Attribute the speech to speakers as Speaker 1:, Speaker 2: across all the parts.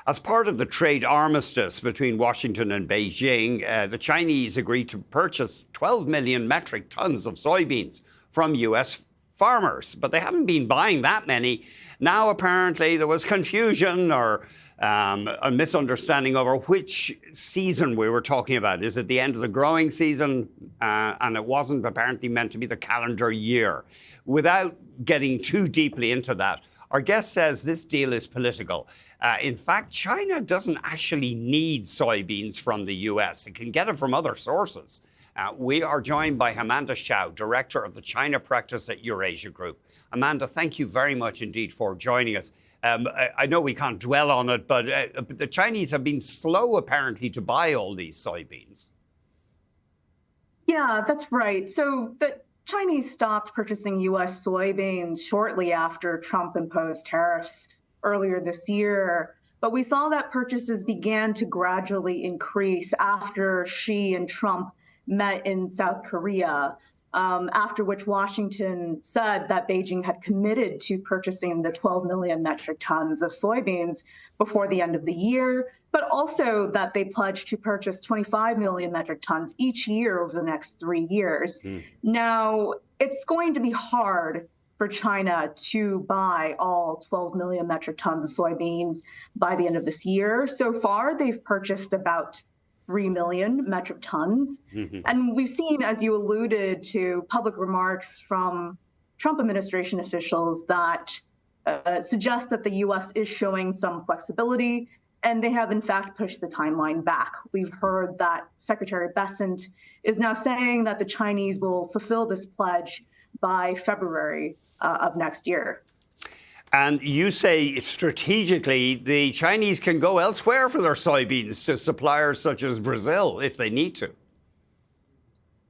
Speaker 1: As part of the trade armistice between Washington and Beijing, the Chinese agreed to purchase 12 million metric tons of soybeans from U.S. farmers, but they haven't been buying that many. Now, apparently, there was confusion or a misunderstanding over which season we were talking about. Is it the end of the growing season? And it wasn't apparently meant to be the calendar year. Without getting too deeply into that, our guest says this deal is political. In fact, China doesn't actually need soybeans from the U.S. It can get it from other sources. We are joined by Amanda Hsiao, Director of the China Practice at Eurasia Group. Amanda, thank you very much indeed for joining us. I know we can't dwell on it, but the Chinese have been slow, apparently, to buy all these soybeans.
Speaker 2: Yeah, that's right. So the Chinese stopped purchasing U.S. soybeans shortly after Trump imposed tariffs earlier this year. But we saw that purchases began to gradually increase after Xi and Trump met in South Korea, after which Washington said that Beijing had committed to purchasing the 12 million metric tons of soybeans before the end of the year, but also that they pledged to purchase 25 million metric tons each year over the next 3 years. Now, it's going to be hard for China to buy all 12 million metric tons of soybeans by the end of this year. So far, they've purchased about 3 million metric tons. And we've seen, as you alluded to, public remarks from Trump administration officials that suggest that the U.S. is showing some flexibility, and they have in fact pushed the timeline back. We've heard that Secretary Bessent is now saying that the Chinese will fulfill this pledge by February of next year.
Speaker 1: And you say strategically the Chinese can go elsewhere for their soybeans to suppliers such as Brazil if they need to.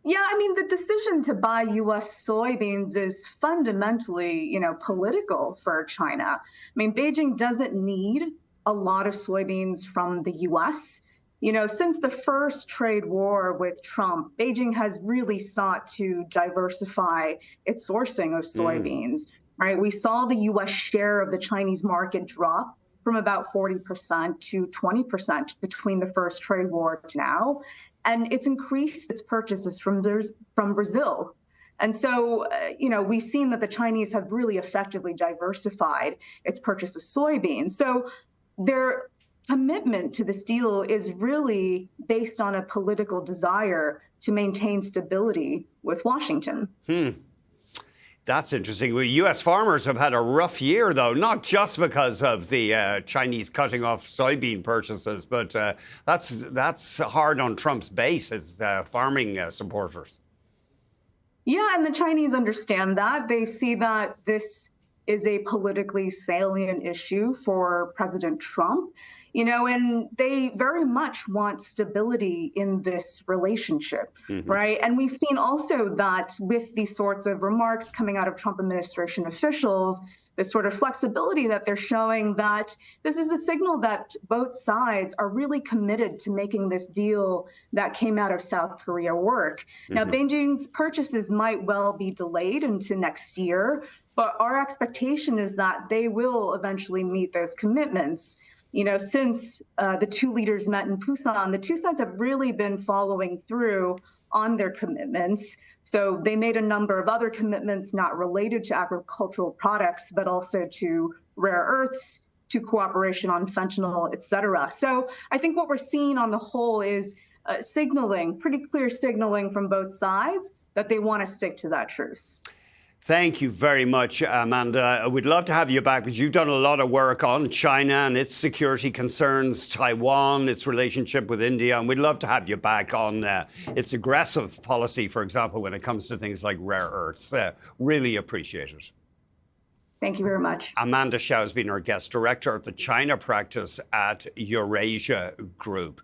Speaker 2: Yeah, I mean, the decision to buy U.S. soybeans is fundamentally, political for China. I mean, Beijing doesn't need a lot of soybeans from the U.S. Since the first trade war with Trump, Beijing has really sought to diversify its sourcing of soybeans. Right, we saw the U.S. share of the Chinese market drop from about 40% to 20% between the first trade war to now, and it's increased its purchases from Brazil. And so, we've seen that the Chinese have really effectively diversified its purchase of soybeans. So their commitment to this deal is really based on a political desire to maintain stability with Washington.
Speaker 1: That's interesting. Well, U.S. farmers have had a rough year, though, not just because of the Chinese cutting off soybean purchases, but that's hard on Trump's base as farming supporters.
Speaker 2: Yeah, and the Chinese understand that. They see that this is a politically salient issue for President Trump. And they very much want stability in this relationship, right? And we've seen also that with these sorts of remarks coming out of Trump administration officials, this sort of flexibility that they're showing, that this is a signal that both sides are really committed to making this deal that came out of South Korea work. Now, Beijing's purchases might well be delayed into next year, but our expectation is that they will eventually meet those commitments. Since the two leaders met in Busan, the two sides have really been following through on their commitments. So they made a number of other commitments not related to agricultural products, but also to rare earths, to cooperation on fentanyl, et cetera. So I think what we're seeing on the whole is pretty clear signaling from both sides that they want to stick to that truce.
Speaker 1: Thank you very much, Amanda. We'd love to have you back because you've done a lot of work on China and its security concerns, Taiwan, its relationship with India, and we'd love to have you back on its aggressive policy, for example, when it comes to things like rare earths. Really appreciate it.
Speaker 2: Thank you very much.
Speaker 1: Amanda Hsiao has been our guest, Director of the China Practice at Eurasia Group.